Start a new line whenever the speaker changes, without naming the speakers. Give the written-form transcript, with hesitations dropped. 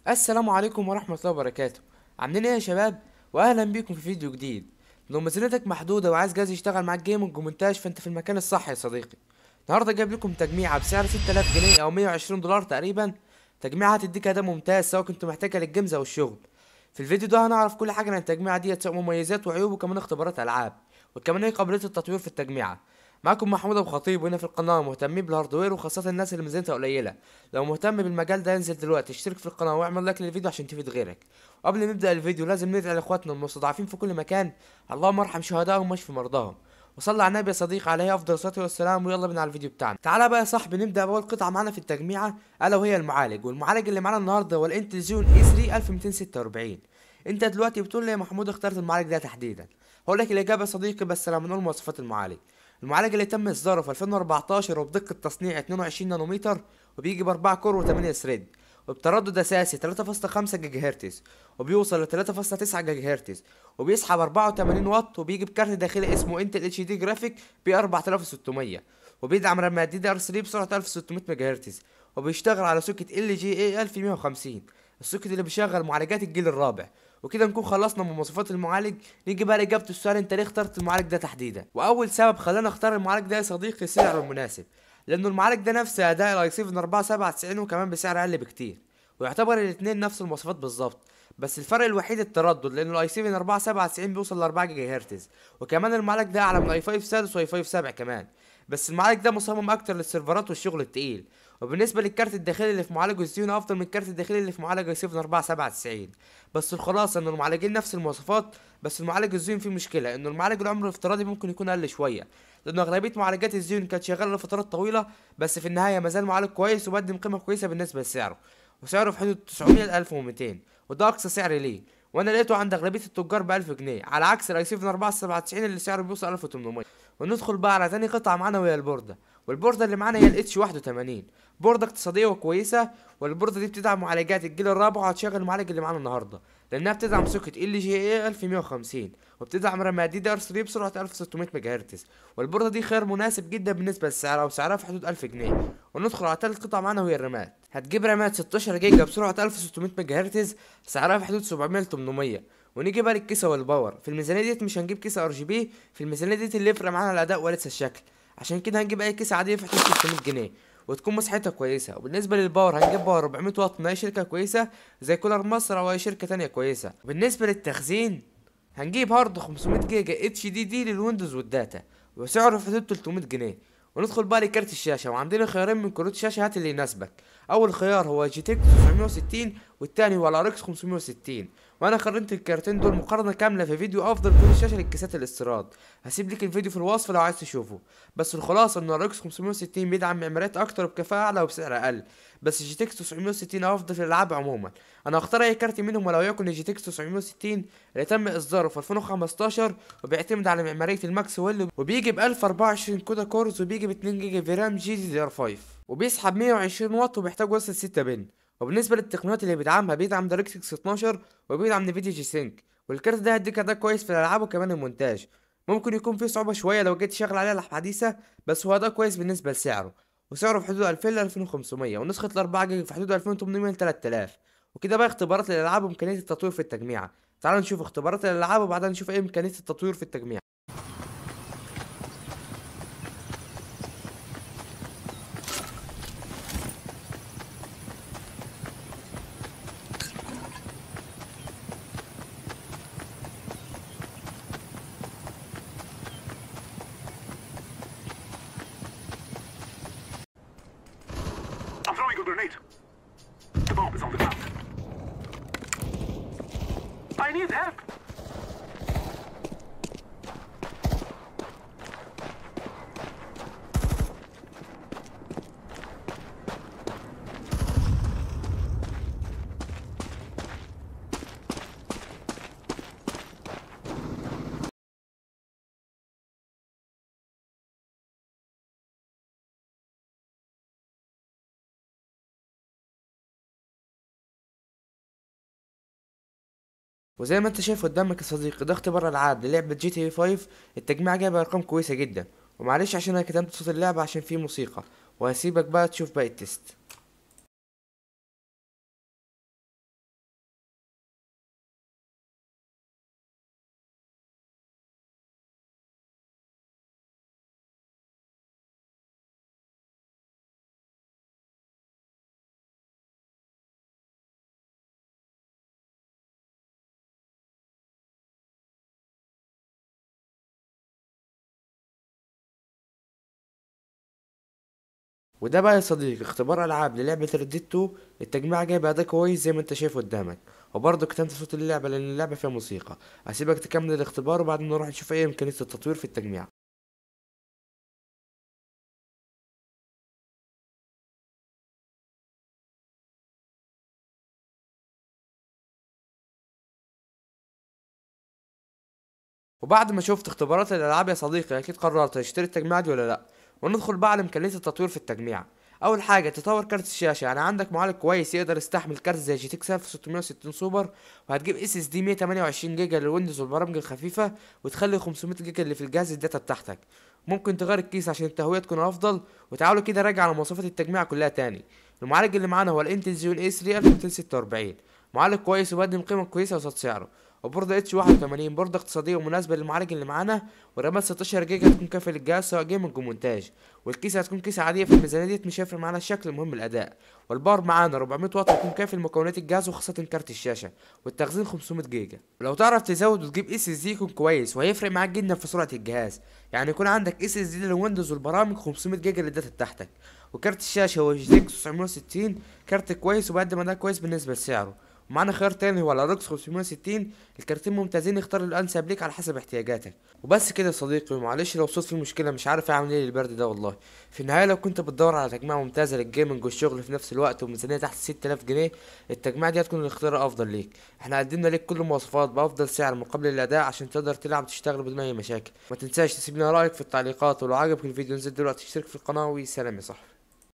السلام عليكم ورحمة الله وبركاته. عاملين ايه يا شباب؟ واهلا بيكم في فيديو جديد. لو ميزانيتك محدودة وعايز جهاز يشتغل معاك جيمنج ومونتاج فانت في المكان الصح يا صديقي. النهارده جايب لكم تجميعة بسعر 6000 جنيه او 120 دولار تقريبا. تجميعة هتديك اداء ممتاز سواء كنت محتاجها للجيمز او الشغل. في الفيديو ده هنعرف كل حاجة عن التجميعة دي سواء مميزات وعيوب وكمان اختبارات العاب، وكمان ايه قابلية التطوير في التجميعة. معاكم محمود ابو خطيب، وهنا في القناة مهتمين بالهاردوير وخاصة الناس اللي ميزانيتها قليلة. لو مهتم بالمجال ده انزل دلوقتي اشترك في القناة واعمل لايك للفيديو عشان تفيد غيرك. وقبل ما نبدأ الفيديو لازم ندعي لاخواتنا المستضعفين في كل مكان. اللهم ارحم شهدائهم واشف مرضاهم. وصلى على النبي يا صديقي عليه افضل الصلاه والسلام. ويلا بينا على الفيديو بتاعنا. تعالى بقى يا صاحبي نبدا باول قطعه معانا في التجميعه، الا وهي المعالج. والمعالج اللي معانا النهارده هو الانتل زيون اي 3 1246. انت دلوقتي بتقول لي يا محمود اخترت المعالج ده تحديدا؟ هقول لك الاجابه يا صديقي، بس لما نقول مواصفات المعالج. المعالج اللي تم اصداره في 2014 وبدقه تصنيع 22 نانومتر، وبيجي ب 4 كور و8 ثريد، وبتردد اساسي 3.5 جيجا هرتز، وبيوصل ل 3.9 جيجا هرتز، وبيسحب 84 واط، وبيجي بكارت داخلي اسمه انتل اتش دي جرافيك ب 4600، وبيدعم رامات دي دي ار 3 بسرعه 1600 ميجا هرتز، وبيشتغل على سوكت ال جي اي 1150، السوكت اللي بيشغل معالجات الجيل الرابع. وكده نكون خلصنا من مواصفات المعالج. نيجي بقى لاجابه السؤال، انت ليه اخترت المعالج ده تحديدا؟ واول سبب خلانا اختار المعالج ده يا صديقي سعره المناسب، لانه المعالج ده نفس اداء الاي 7 4790 وكمان بسعر اقل بكتير، ويعتبر الاثنين نفس المواصفات بالظبط. بس الفرق الوحيد التردد، لان الاي 7 4790 بيوصل ل 4 جيجا هرتز، وكمان المعالج ده اعلى من اي 5 سادس واي 5 7 كمان. بس المعالج ده مصمم اكتر للسيرفرات والشغل التقيل. وبالنسبه للكارت الداخلي اللي في معالج الزيون افضل من الكارت الداخلي اللي في معالج اي 7 4790. بس الخلاصه ان المعالجين نفس المواصفات، بس المعالج الزيون فيه مشكله انه المعالج العمر الافتراضي ممكن يكون اقل شويه، لانه اغلبيه معالجات الزيون كانت شغاله لفترات طويله. بس في النهايه مازال معالج كويس وبقدم قيمه كويسه بالنسبه لسعره، وسعره في حدود 900 1200، وده اقصى سعر ليه. وانا لقيته عند اغلبيه التجار ب 1000 جنيه، على عكس الاي 7 4790 اللي سعره بيوصل 1800. وندخل بقى على تاني قطعه معانا وهي البورده. والبورده اللي معانا هي الاتش 81، بورده اقتصاديه وكويسه. والبورده دي بتدعم معالجات الجيل الرابع، وهتشغل المعالج اللي معانا النهارده، لانها بتدعم سوكت ال جي اي 1150، وبتدعم رامات دي دي ار 3 بسرعه 1600 ميجا هرتز. والبورده دي خيار مناسب جدا بالنسبه لسعرها، وسعرها في حدود 1000 جنيه. وندخل على تالت قطعه معانا وهي الرامات. هتجيب رامات 16 جيجا بسرعه 1600 ميجا هرتز، سعرها في حدود 700 ل 800. ونيجي بقى للكيسه والباور. في الميزانيه ديت مش هنجيب كيسه ار جي بي، في الميزانيه ديت اللي يفرق معانا الاداء وليس الشكل. عشان كده هنجيب اي كيسه عاديه في حدود 600 جنيه، وتكون مساحتها كويسه. وبالنسبه للباور هنجيب باور 400 واط من اي شركه كويسه زي كولر مصر او اي شركه تانية كويسه. وبالنسبه للتخزين هنجيب هارد 500 جيجا اتش دي دي للويندوز والداتا، وسعره في حدود 300 جنيه. وندخل بقى لكارت الشاشه، وعندنا خيارين من كروت الشاشه، هات اللي يناسبك. اول خيار هو جي تك 960، والتاني هو الار اكس 560. وانا قارنت الكارتين دول مقارنه كامله في فيديو افضل كروت الشاشه للكيسات الاستيراد، هسيب لك الفيديو في الوصف لو عايز تشوفه. بس الخلاصه ان الار اكس 560 بيدعم معماريات اكتر وبكفاءه اعلى وبسعر اقل، بس جي تك 960 افضل في الالعاب عموما. انا هختار اي كارت منهم، ولو يكن الجي تك 960 اللي تم اصداره في 2015، وبيعتمد على معماريه الماكس ويل، وبيجي ب 1024 كودا كورز، وبيجي ب 2 جيجا في رام جي دي دي ار 5، وبيسحب 120 واط، وبيحتاج وصل 6 بن. وبالنسبه للتقنيات اللي بيدعمها، بيدعم دايركت اكس 12، وبيدعم نفيديا جي سينك. والكارت ده هيديك اداء كويس في الالعاب وكمان المونتاج. ممكن يكون فيه صعوبه شويه لو جيت تشغل عليه لعبه حديثه، بس هو اداء كويس بالنسبه لسعره. وسعره في حدود 2000 ل 2500، ونسخه ال 4 جيجا في حدود 2800 ل 3000. وكده بقى اختبارات الالعاب وامكانيه التطوير في التجميع. تعالوا نشوف اختبارات الالعاب وبعدها نشوف ايه امكانيه التطوير في التجميع.
I'm throwing a grenade. The bomb is on the ground. I need help.
وزي ما انت شايف قدامك يا صديقي، ده اختبار العاب للعبه جي تي اي 5. التجميع جايبه ارقام كويسه جدا. ومعلش عشان انا كتمت صوت اللعبه عشان فيه موسيقى، وهسيبك بقى تشوف باقي التست. وده بقى يا صديقي اختبار العاب للعبه ريد ديد 2. التجميع جايب اداء كويس زي ما انت شايف قدامك، وبرضه كتمت صوت اللعبه لان اللعبه فيها موسيقى. هسيبك تكمل الاختبار وبعدين نروح نشوف ايه امكانيه التطوير في التجميع. وبعد ما شفت اختبارات الالعاب يا صديقي اكيد قررت اشتري التجميع دي ولا لا. وندخل بقى على امكانيه التطوير في التجميع. اول حاجه تطور كارت الشاشه، يعني عندك معالج كويس يقدر يستحمل كارت زي جي تي اكس 1660 سوبر، وهتجيب اس اس دي 128 جيجا للويندوز والبرامج الخفيفه، وتخلي 500 جيجا اللي في الجهاز الداتا بتاعتك. ممكن تغير الكيس عشان التهويه تكون افضل. وتعالوا كده راجع على مواصفات التجميع كلها تاني. المعالج اللي معانا هو الانتل زيون اي 3 1246، معالج كويس وبقدم قيمه كويسه وسط سعره. وبوردة اتش 81 بوردة اقتصادية ومناسبة للمعالج اللي معانا. ورامات 16 جيجا تكون كافية للجهاز سواء جيمنج ومونتاج. والكيسة هتكون كيسة عادية في الميزانية ديت، مش هيفرق معانا الشكل، المهم الأداء. والباور معانا 400 واط هيكون كافي لمكونات الجهاز وخاصة كارت الشاشة. والتخزين 500 جيجا. ولو تعرف تزود وتجيب اس اس دي يكون كويس وهيفرق معاك جدا في سرعة الجهاز. يعني يكون عندك اس اس دي للويندوز والبرامج 500 جيجا للداتا بتاعتك. وكارت الشاشة هو جي تي اكس 960، كارت كويس وبقدم أداء كويس بالنسبة لسعره. ومعانا خيار تاني هو الاركس 560. الكارتين ممتازين، اختار الانسب ليك على حسب احتياجاتك. وبس كده يا صديقي، ومعلش لو الصوت فيه مشكله، مش عارف اعمل ايه للبرد ده والله. في النهايه لو كنت بتدور على تجميع ممتازه للجيمنج والشغل في نفس الوقت وميزانيه تحت 6000 جنيه، التجميع دي هتكون الاختيار الافضل ليك. احنا قدمنا لك كل المواصفات بافضل سعر مقابل الاداء عشان تقدر تلعب وتشتغل بدون اي مشاكل. ما تنساش تسيب لنا رايك في التعليقات، ولو عجبك الفيديو انزل دلوقتي اشترك في القناه، وسلام يا صاحبي.